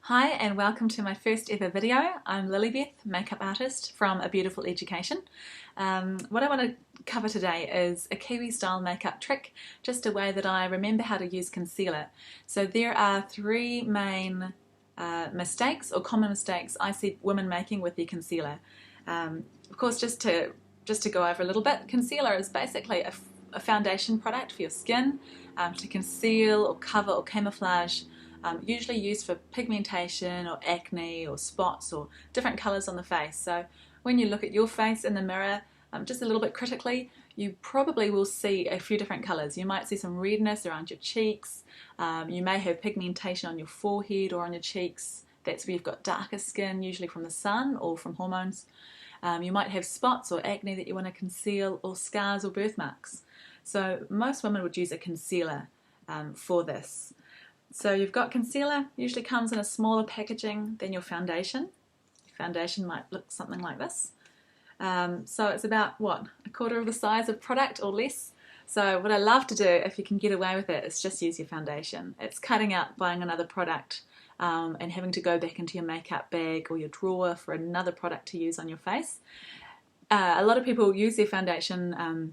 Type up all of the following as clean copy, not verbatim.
Hi and welcome to my first ever video. I'm Lilybeth, makeup artist from A Beautiful Education. What I want to cover today is a Kiwi-style makeup trick, just a way that I remember how to use concealer. So there are three main mistakes or common mistakes I see women making with their concealer. Of course, just to go over a little bit, concealer is basically a foundation product for your skin to conceal or cover or camouflage. Usually used for pigmentation or acne or spots or different colours on the face. So when you look at your face in the mirror just a little bit critically, you probably will see a few different colours. You might see some redness around your cheeks, you may have pigmentation on your forehead or on your cheeks. That's where you've got darker skin, usually from the sun or from hormones. You might have spots or acne that you want to conceal, or scars or birthmarks. So most women would use a concealer for this. So you've got concealer, usually comes in a smaller packaging than your foundation. Your foundation might look something like this. So it's about, what, a quarter of the size of product or less. So what I love to do, if you can get away with it, is just use your foundation. It's cutting out buying another product and having to go back into your makeup bag or your drawer for another product to use on your face. A lot of people use their foundation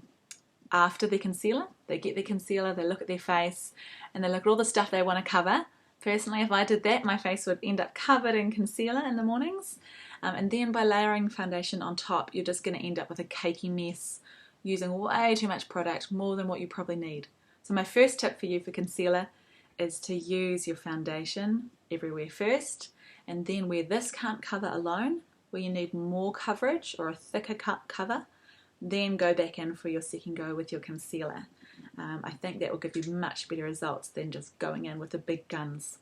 after their concealer. They get their concealer, they look at their face, and they look at all the stuff they want to cover. Personally, if I did that, my face would end up covered in concealer in the mornings. And then by layering foundation on top, you're just going to end up with a cakey mess, using way too much product, more than what you probably need. So my first tip for you for concealer is to use your foundation everywhere first, and then where this can't cover alone, where you need more coverage or a thicker cover, then go back in for your second go with your concealer. I think that will give you much better results than just going in with the big guns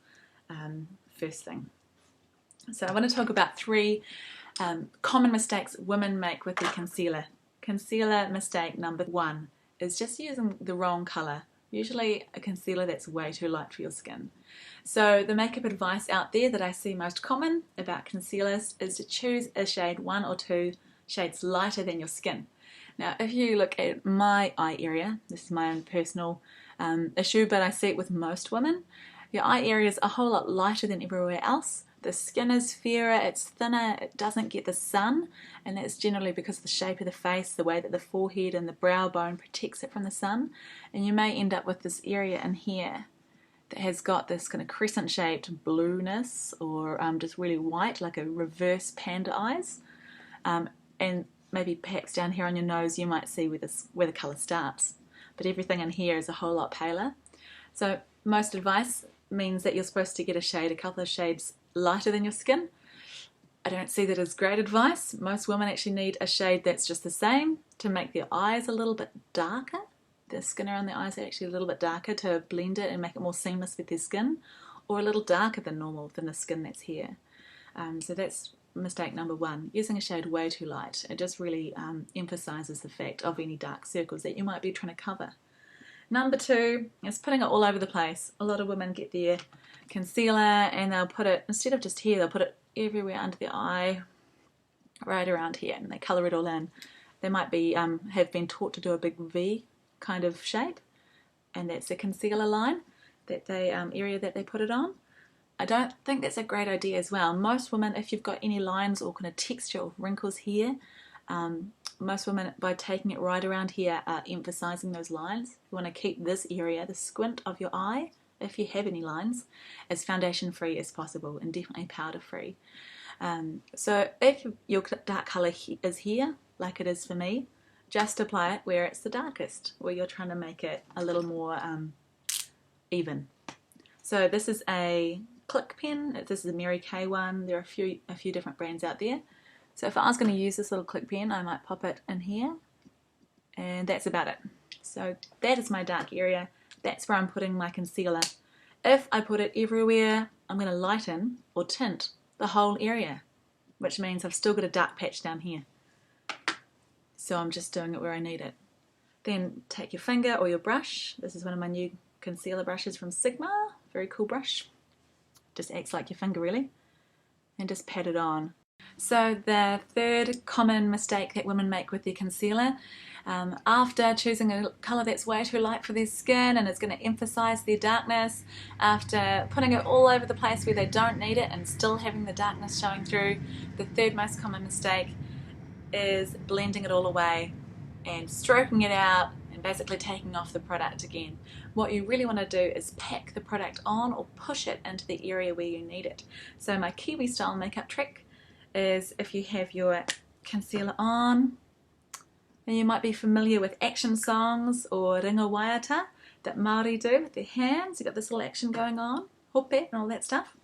first thing. So I want to talk about three common mistakes women make with their concealer. Concealer mistake number one is just using the wrong colour, usually a concealer that's way too light for your skin. So the makeup advice out there that I see most common about concealers is to choose a shade 1 or 2 shades lighter than your skin. Now, if you look at my eye area, this is my own personal issue, but I see it with most women, your eye area is a whole lot lighter than everywhere else. The skin is fairer, it's thinner, it doesn't get the sun, and that's generally because of the shape of the face, the way that the forehead and the brow bone protects it from the sun. And you may end up with this area in here that has got this kind of crescent-shaped blueness, or just really white, like a reverse panda eyes. And maybe perhaps down here on your nose you might see where the colour starts, but everything in here is a whole lot paler. So most advice means that you're supposed to get a couple of shades lighter than your skin. I don't see that as great advice. Most women actually need a shade that's just the same to make their eyes a little bit darker. The skin around the eyes are actually a little bit darker to blend it and make it more seamless with their skin, or a little darker than normal than the skin that's here. So that's mistake number one, using a shade way too light. It just really emphasises the fact of any dark circles that you might be trying to cover. Number two is putting it all over the place. A lot of women get their concealer and they'll put it, instead of just here, they'll put it everywhere under the eye, right around here, and they colour it all in. They might be have been taught to do a big V kind of shape, and that's the concealer line, that they area that they put it on. I don't think that's a great idea as well. Most women, if you've got any lines or kind of texture or wrinkles here, most women, by taking it right around here, are emphasising those lines. You want to keep this area, the squint of your eye, if you have any lines, as foundation free as possible, and definitely powder free. So if your dark colour is here, like it is for me, just apply it where it's the darkest, where you're trying to make it a little more even. So this is a Click pen. This is a Mary Kay one. There are a few different brands out there. So if I was going to use this little click pen, I might pop it in here, and that's about it. So that is my dark area. That's where I'm putting my concealer. If I put it everywhere, I'm going to lighten or tint the whole area, which means I've still got a dark patch down here. So I'm just doing it where I need it. Then take your finger or your brush. This is one of my new concealer brushes from Sigma. Very cool brush. Just acts like your finger really, and just pat it on. So the third common mistake that women make with their concealer After choosing a colour that's way too light for their skin and is going to emphasise their darkness, after putting it all over the place where they don't need it and still having the darkness showing through, the third most common mistake is blending it all away and stroking it out and basically taking off the product again. What you really want to do is pack the product on or push it into the area where you need it. So my Kiwi-style makeup trick is, if you have your concealer on, and you might be familiar with action songs or ringa waiata that Maori do with their hands. You've got this little action going on, hope and all that stuff.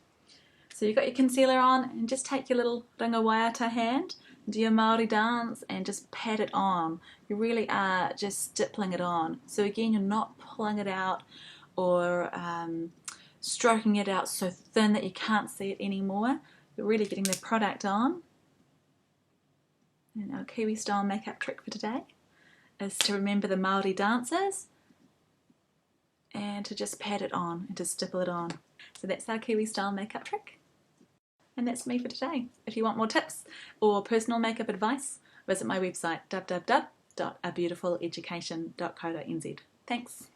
So you've got your concealer on, and just take your little ringa waiata hand, do your Maori dance and just pat it on. You really are just stippling it on. So again, you're not pulling it out or stroking it out so thin that you can't see it anymore. You're really getting the product on. And our Kiwi-style makeup trick for today is to remember the Maori dances and to just pat it on and to stipple it on. So that's our Kiwi-style makeup trick. And that's me for today. If you want more tips or personal makeup advice, visit my website www.abeautifuleducation.co.nz. Thanks.